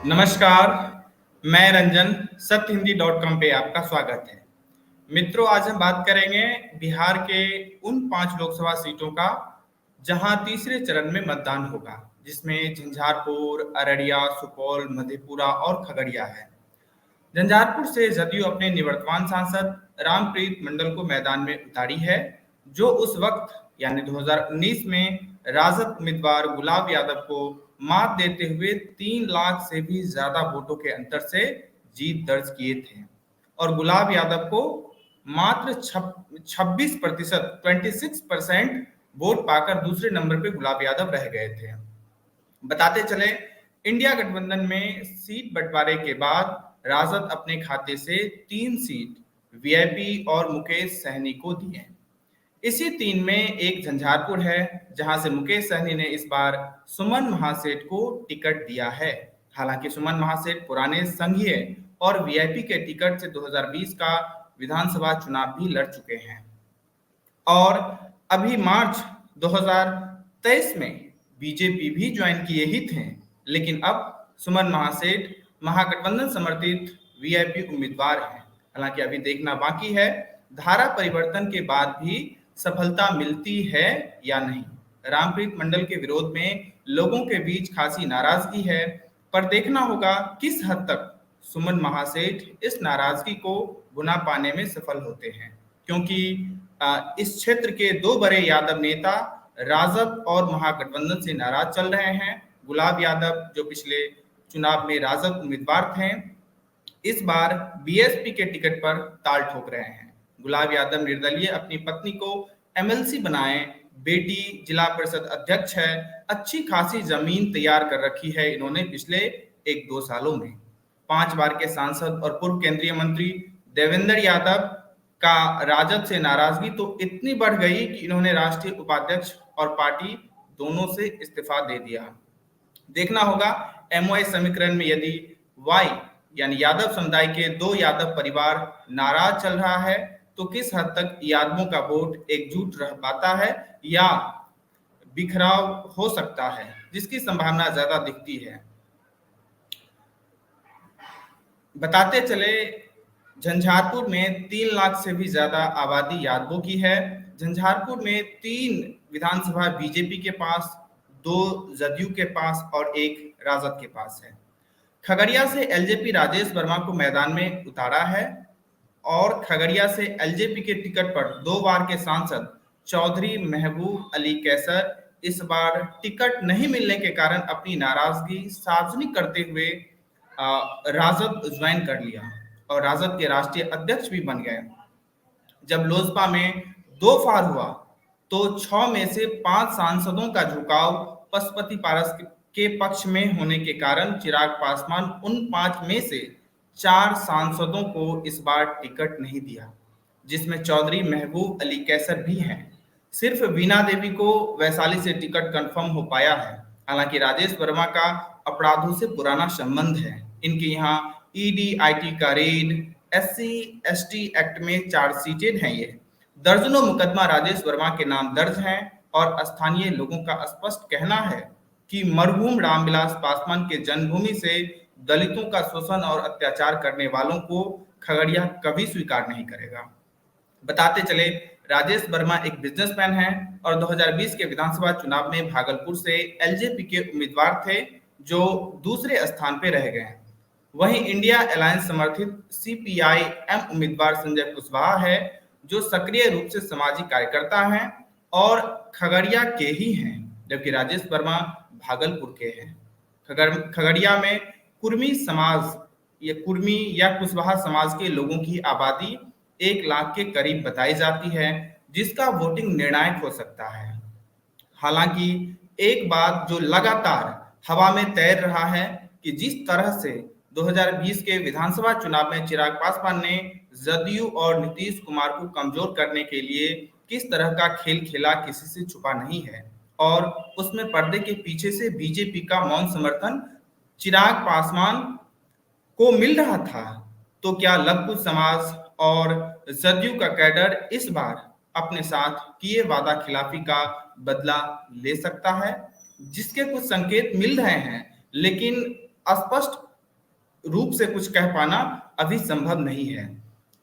नमस्कार, मैं रंजन सत्य हिंदी .com पे आपका स्वागत है। मित्रों, आज हम बात करेंगे बिहार के उन 5 लोकसभा सीटों का जहां तीसरे चरण में मतदान होगा, जिसमें झंझारपुर, अररिया, सुपौल, मधेपुरा और खगड़िया है। झंझारपुर से जदयू अपने निवर्तमान सांसद रामप्रीत मंडल को मैदान में उतारी है, जो उस वक्त यानी 2019 में राजद उम्मीदवार गुलाब यादव को मात देते हुए 3 लाख से भी ज्यादा वोटों के अंतर से जीत दर्ज किए थे और गुलाब यादव को मात्र 26% 26% वोट पाकर दूसरे नंबर पे गुलाब यादव रह गए थे। बताते चले, इंडिया गठबंधन में सीट बंटवारे के बाद राजद अपने खाते से 3 सीट वीआईपी और मुकेश सहनी को दी है। इसी 3 में एक झंझारपुर है, जहां से मुकेश सहनी ने इस बार सुमन महासेठ को टिकट दिया है। हालांकि सुमन महासेठ पुराने संघीय और वीआईपी के टिकट से 2020 का विधानसभा चुनाव भी लड़ चुके हैं और अभी मार्च 2023 में बीजेपी भी ज्वाइन किए ही थे, लेकिन अब सुमन महासेठ महागठबंधन समर्थित वीआईपी उम्मीदवार हैं। हालांकि अभी देखना बाकी है धारा परिवर्तन के बाद भी सफलता मिलती है या नहीं। रामप्रीत मंडल के विरोध में लोगों के बीच खासी नाराजगी है, पर देखना होगा किस हद तक सुमन महासेठ इस नाराजगी को भुना पाने में सफल होते हैं, क्योंकि इस क्षेत्र के 2 बड़े यादव नेता राजद और महागठबंधन से नाराज चल रहे हैं। गुलाब यादव, जो पिछले चुनाव में राजद उम्मीदवार थे, इस बार बीएसपी के टिकट पर ताल ठोक रहे हैं। गुलाब यादव निर्दलीय अपनी पत्नी को एमएलसी बनाए, बेटी जिला परिषद अध्यक्ष है, अच्छी खासी जमीन तैयार कर रखी है इन्होंने पिछले 1-2 सालों में। 5 बार के सांसद और पूर्व केंद्रीय मंत्री देवेंद्र यादव का राजद से नाराजगी तो इतनी बढ़ गई कि इन्होंने राष्ट्रीय उपाध्यक्ष और पार्टी दोनों से इस्तीफा दे दिया। देखना होगा एमओए समीकरण में यदि वाई यानी यादव समुदाय के 2 यादव परिवार नाराज चल रहा है, तो किस हद तक यादवों का वोट एकजुट रह पाता है या बिखराव हो सकता है, जिसकी संभावना ज्यादा दिखती है। बताते चले, झंझारपुर में 3 लाख से भी ज्यादा आबादी यादवों की है। झंझारपुर में 3 विधानसभा बीजेपी के पास, 2 जदयू के पास और 1 राजद के पास है। खगड़िया से एलजेपी राजेश वर्मा को मैदान में उतारा है और खगड़िया से एलजेपी के टिकट पर 2 बार के सांसद चौधरी महबूब अली कैसर इस बार टिकट नहीं मिलने के कारण अपनी नाराजगी सार्वजनिक करते हुए राजद ज्वाइन कर लिया और राजद के राष्ट्रीय अध्यक्ष भी बन गए। जब लोजपा में 2 फार हुआ तो 6 में से 5 सांसदों का झुकाव पशुपति पारस के पक्ष में होने के कारण चिराग पासवान उन 5 में से 4 सांसदों को इस बार टिकट नहीं दिया, जिसमें चौधरी महबूब अली कैसर भी हैं। सिर्फ वीणा देवी को वैशाली से टिकट कंफर्म हो पाया है। हालांकि राजेश वर्मा का अपराधों से पुराना संबंध है। इनके यहाँ ईडी आईटी का रेड, एससी एसटी एक्ट में चार्जशीटेड हैं। ये दर्जनों मुकदमा राजेश वर्मा के नाम दर्ज हैं और स्थानीय लोगों का स्पष्ट कहना है कि मरहूम रामविलास पासवान के जन्मभूमि से दलितों का शोषण और अत्याचार करने वालों को खगड़िया कभी स्वीकार नहीं करेगा। बताते चले, राजेश वर्मा एक बिजनेसमैन हैं और 2020 के विधानसभा चुनाव में भागलपुर से एलजेपी के उम्मीदवार थे, जो दूसरे स्थान पे रह गए। वहीं इंडिया अलायंस समर्थित सीपीआई-एम उम्मीदवार संजय कुशवाहा है, जो सक्रिय रूप से सामाजिक कार्यकर्ता हैं और खगड़िया के ही हैं, जबकि राजेश वर्मा भागलपुर के हैं। खगड़िया में कुर्मी समाज या कुर्मी या कुशवाहा समाज के लोगों की आबादी 1 लाख के करीब बताई जाती है, जिसका वोटिंग निर्णायक हो सकता है। हालांकि एक बात जो लगातार हवा में तैर रहा है कि जिस तरह से 2020 के विधानसभा चुनाव में चिराग पासवान ने जदयू और नीतीश कुमार को कमजोर करने के लिए किस तरह का खेल खेला, किसी से छुपा नहीं है और उसमें पर्दे के पीछे से बीजेपी का मौन समर्थन चिराग पासवान को मिल रहा था। तो क्या लघु समाज और जदयू का कैडर इस बार अपने साथ किए वादा खिलाफी का बदला ले सकता है, जिसके कुछ संकेत मिल रहे हैं, लेकिन स्पष्ट रूप से कुछ कह पाना अभी संभव नहीं है।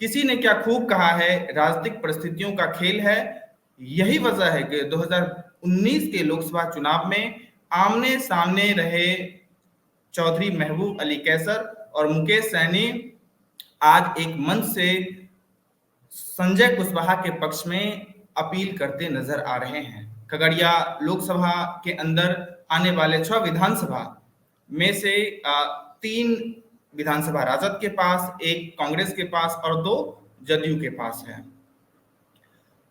किसी ने क्या खूब कहा है, राजनीतिक परिस्थितियों का खेल है। यही वजह है कि 2019 के लोकसभा चुनाव में आमने सामने रहे चौधरी महबूब अली कैसर और मुकेश सहनी आज एक मंच से संजय कुशवाहा के पक्ष में अपील करते नजर आ रहे हैं। खगड़िया लोकसभा के अंदर आने वाले 6 विधानसभा में से 3 विधानसभा राजद के पास, 1 कांग्रेस के पास और 2 जदयू के पास है।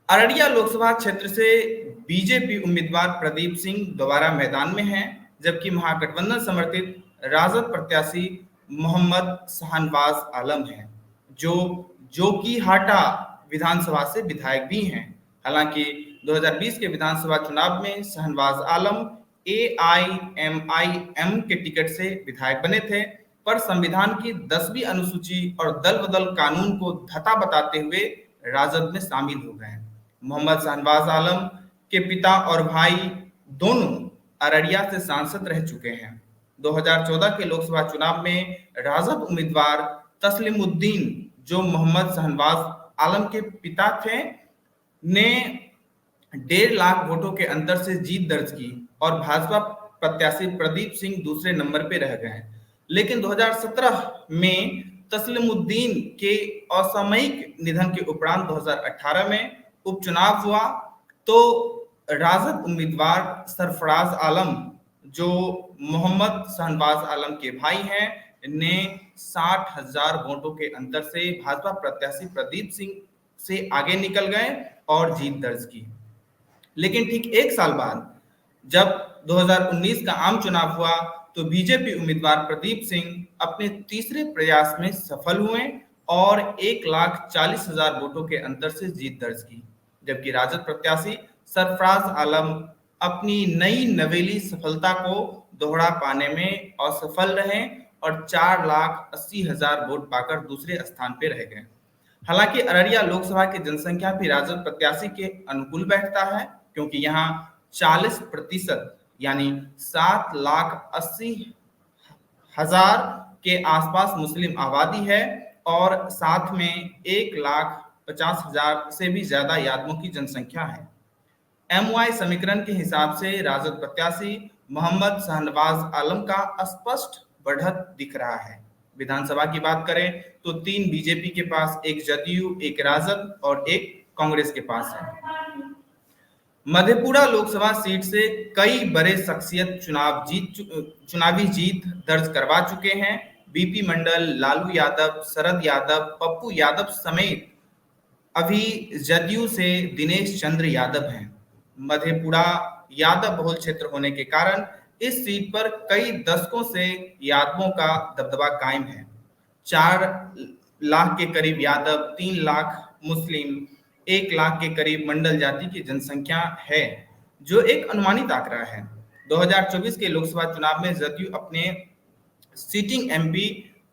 अररिया लोकसभा क्षेत्र से बीजेपी उम्मीदवार प्रदीप सिंह दोबारा मैदान में हैं, जबकि महागठबंधन समर्थित राजद प्रत्याशी मोहम्मद शाहनवाज आलम हैं, जो कि हाटा विधानसभा से विधायक भी हैं। हालांकि 2020 के विधानसभा चुनाव में शाहनवाज आलम AIMIM के टिकट से विधायक बने थे, पर संविधान की 10वीं अनुसूची और दल बदल कानून को धता बताते हुए राजद में शामिल हो गए। मोहम्मद शाहनवाज आलम के पिता और भाई दोनों अररिया से सांसद रह चुके हैं। 2014 के लोकसभा चुनाव में राजद उम्मीदवार तस्लीमुद्दीन, जो मोहम्मद शाहनवाज आलम के पिता थे, ने 1.5 लाख वोटों के अंतर से जीत दर्ज की और भाजपा प्रत्याशी प्रदीप सिंह दूसरे नंबर पर रह गए। लेकिन 2017 में तस्लीमुद्दीन के असामयिक निधन के उपरांत 2018 में उपचुनाव हुआ तो राजद उम्मीदवार सरफराज आलम, जो मोहम्मद शाहनवाज आलम के भाई हैं, ने 60,000 वोटों के अंतर से भाजपा प्रत्याशी प्रदीप सिंह से आगे निकल गए और जीत दर्ज की। लेकिन ठीक 1 साल बाद जब 2019 का आम चुनाव हुआ तो बीजेपी उम्मीदवार प्रदीप सिंह अपने तीसरे प्रयास में सफल हुए और 1,40,000 वोटों के अंतर से जीत दर्ज की, जबकि राजद प्रत्याशी सरफराज आलम अपनी नई नवेली सफलता को दोहरा पाने में असफल रहे और 4,80,000 वोट पाकर दूसरे स्थान पर रह गए। हालांकि अररिया लोकसभा की जनसंख्या भी राजद प्रत्याशी के अनुकूल बैठता है, क्योंकि यहाँ 40% यानी 7,80,000 के आसपास मुस्लिम आबादी है और साथ में 1,50,000 से भी ज्यादा यादवों की जनसंख्या है। MY समीकरण के हिसाब से राजद प्रत्याशी मोहम्मद शाहनवाज आलम का स्पष्ट बढ़त दिख रहा है। विधानसभा की बात करें तो 3 बीजेपी के पास, 1 जदयू, 1 राजद और 1 कांग्रेस के पास है। मधेपुरा लोकसभा सीट से कई बड़े शख्सियत चुनावी जीत दर्ज करवा चुके हैं। बीपी मंडल, लालू यादव, शरद यादव, पप्पू यादव समेत अभी जदयू से दिनेश चंद्र यादव हैं। मधेपुरा यादव बहुल क्षेत्र होने के कारण इस सीट पर कई दशकों से यादवों का दबदबा कायम है। 4 लाख के करीब यादव, 3 लाख मुस्लिम, 1 लाख के करीब मंडल जाति की जनसंख्या है, जो एक अनुमानित आंकड़ा है। 2024 के लोकसभा चुनाव में जदयू अपने सिटिंग MP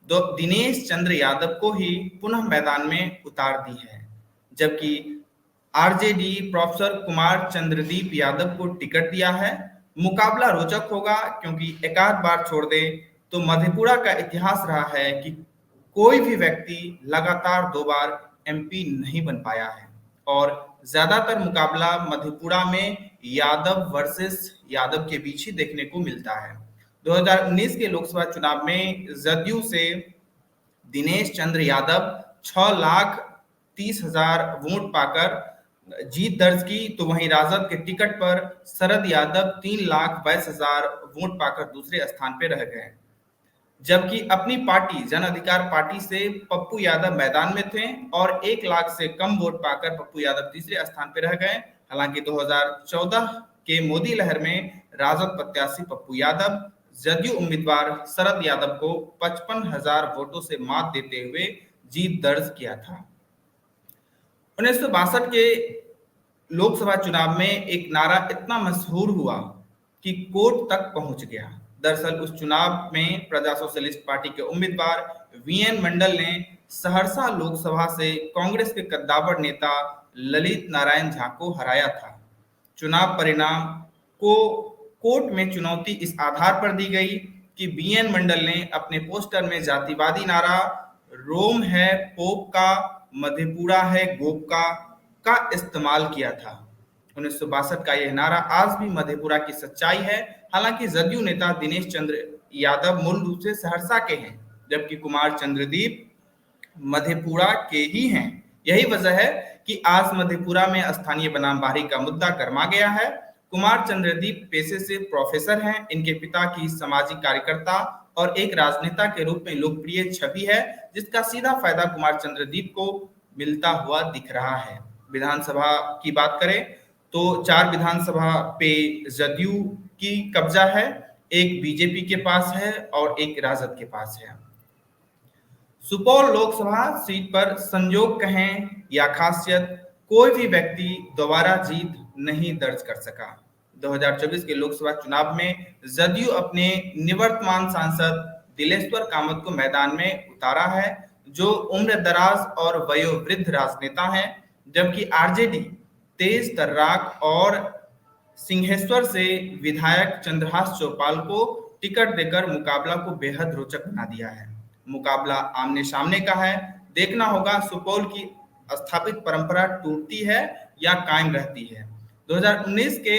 दिनेश चंद्र यादव को ही पुनः मैदान में उतार दी है, जबकि RJD प्रोफेसर कुमार चंद्रदीप यादव को टिकट दिया है। मुकाबला रोचक होगा, क्योंकि एक आध बार छोड़ दे तो मधेपुरा का इतिहास रहा है कि कोई भी व्यक्ति लगातार 2 बार MP नहीं बन पाया है और ज्यादातर मुकाबला मधेपुरा में यादव वर्सेस यादव के बीच ही देखने को मिलता है। 2019 के लोकसभा चुनाव में जदयू से दिनेश चंद्र यादव 6,30,000 वोट पाकर जीत दर्ज की, तो वहीं राजद के टिकट पर शरद यादव 3,22,000 वोट पाकर दूसरे स्थान पर रह गए, जबकि अपनी पार्टी जन अधिकार पार्टी से पप्पू यादव मैदान में थे और 1 लाख से कम वोट पाकर पप्पू यादव तीसरे स्थान पर रह गए। हालांकि 2014 के मोदी लहर में राजद प्रत्याशी पप्पू यादव जदयू उम्मीदवार शरद यादव को 55,000 वोटों से मात देते हुए जीत दर्ज किया था। 1962 के लोकसभा चुनाव में एक नारा इतना मशहूर हुआ कि कोर्ट तक पहुंच गया। दरअसल उस चुनाव में प्रजा सोशलिस्ट पार्टी के उम्मीदवार VN मंडल ने सहरसा लोकसभा से कांग्रेस के कद्दावर नेता ललित नारायण झा को हराया था। चुनाव परिणाम को कोर्ट में चुनौती इस आधार पर दी गई कि बीएन मंडल ने अपने पोस्टर में जातिवादी नारा रोम है पोप का, मधेपुरा है गोप का इस्तेमाल किया था। 1962 का यह नारा आज भी मधेपुरा की सच्चाई है। हालांकि जदयू नेता दिनेश चंद्र यादव मूल रूप से सहरसा के हैं, जबकि कुमार चंद्रदीप मधेपुरा के ही हैं। यही वजह है कि आज मधेपुरा में स्थानीय बनामबारी का मुद्दा गर्मा गया है। कुमार चंद्रदीप पेशे से प्रोफेसर हैं। इनके पिता की सामाजिक कार्यकर्ता और एक राजनेता के रूप में लोकप्रिय छवि है, जिसका सीधा फायदा कुमार चंद्रदीप को मिलता हुआ दिख रहा है। विधानसभा की बात करें तो 4 विधानसभा पे जदयू की कब्जा है, एक बीजेपी के पास है और एक राजद के पास है। सुपौल लोकसभा सीट पर संयोग कहें या खासियत, कोई भी व्यक्ति दोबारा जीत नहीं दर्ज कर सका। 2024 के लोकसभा चुनाव में जदयू अपने निवर्तमान सांसद दिलेश्वर कामत को मैदान में उतारा है, जो उम्र दराज और वयोवृद्ध राजनेता हैं, जबकि आरजेडी तेज तर्राक और सिंहेश्वर से विधायक चंद्रहास चौपाल को टिकट देकर मुकाबला को बेहद रोचक बना दिया है। मुकाबला आमने सामने का है। देखना होगा सुपौल की स्थापित परंपरा टूटती है या कायम रहती है। 2019 के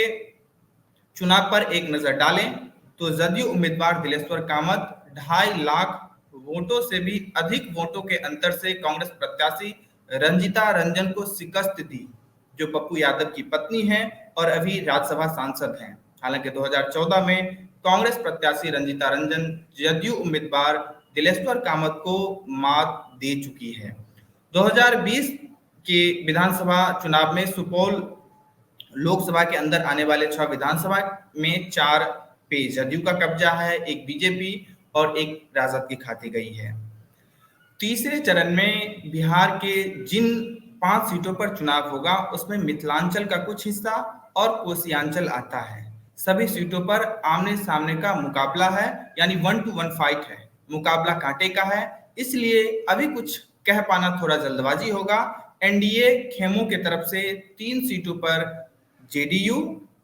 चुनाव पर एक नजर डालें तो जदयू उम्मीदवार दिलेश्वर कामत 2.5 लाख वोटों से भी अधिक वोटों के अंतर से कांग्रेस प्रत्याशी रंजीता रंजन को शिकस्त दी, जो पप्पू यादव की पत्नी हैं और अभी राज्यसभा सांसद हैं। हालांकि 2014 में कांग्रेस प्रत्याशी रंजीता रंजन जदयू उम्मीदवार दिलेश्वर कामत को मात दे चुकी है। 2020 के विधानसभा चुनाव में सुपौल लोकसभा के अंदर आने वाले 6 विधानसभा में 4 पे जदयू का कब्जा है, एक बीजेपी और एक राजद की खाती गई है। तीसरे चरण में बिहार के जिन 5 सीटों पर चुनाव होगा, उसमें मिथिलांचल का कुछ हिस्सा और कोसियांचल आता है। सभी सीटों पर आमने सामने का मुकाबला है, यानी 1 to 1 फाइट है। मुकाबला कांटे का है, इसलिए अभी कुछ कह पाना थोड़ा जल्दबाजी होगा। एनडीए खेमों की तरफ से 3 सीटों पर जेडीयू,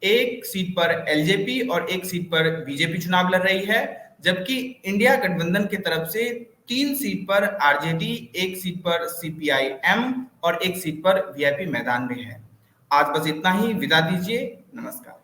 1 सीट पर एलजेपी और 1 सीट पर बीजेपी चुनाव लड़ रही है, जबकि इंडिया गठबंधन की तरफ से 3 सीट पर आरजेडी, 1 सीट पर सीपीआई-एम और 1 सीट पर वीआईपी मैदान में है। आज बस इतना ही, विदा दीजिए, नमस्कार।